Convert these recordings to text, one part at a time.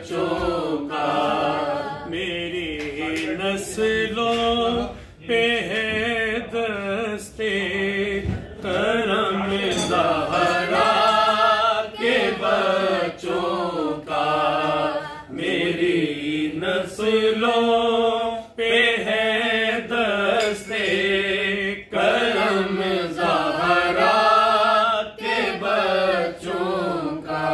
बच्चों का मेरी नस्लों पे है दस्ते करम ज़हरा के बच्चों का मेरी नस्लों पे है दस्ते करम ज़हरा के बच्चों का।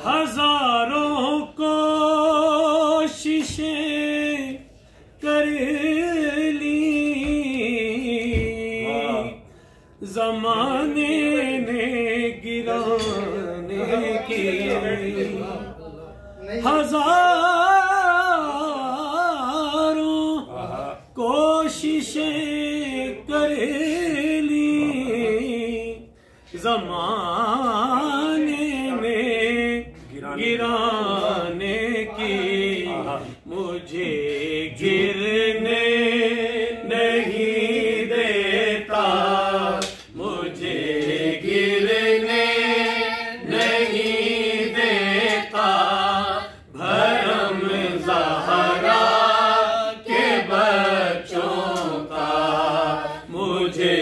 हजारों कोशिशें कर ली ज़माने ने गिराने की, हजारों कोशिशें कर ली ज़माने में गिराने की, मुझे गिरने नहीं देता, मुझे गिरने नहीं देता भरम ज़हरा के बच्चों का, मुझे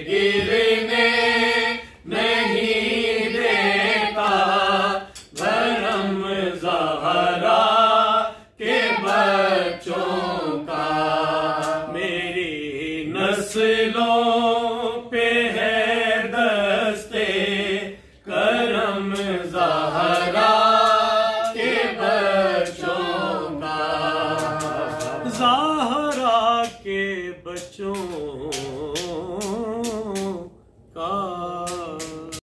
गिरने नहीं देता भरम ज़हरा के बच्चों का। मेरी नस्लों पे है दस्ते करम ज़हरा के बच्चों का, ज़हरा के बच्चों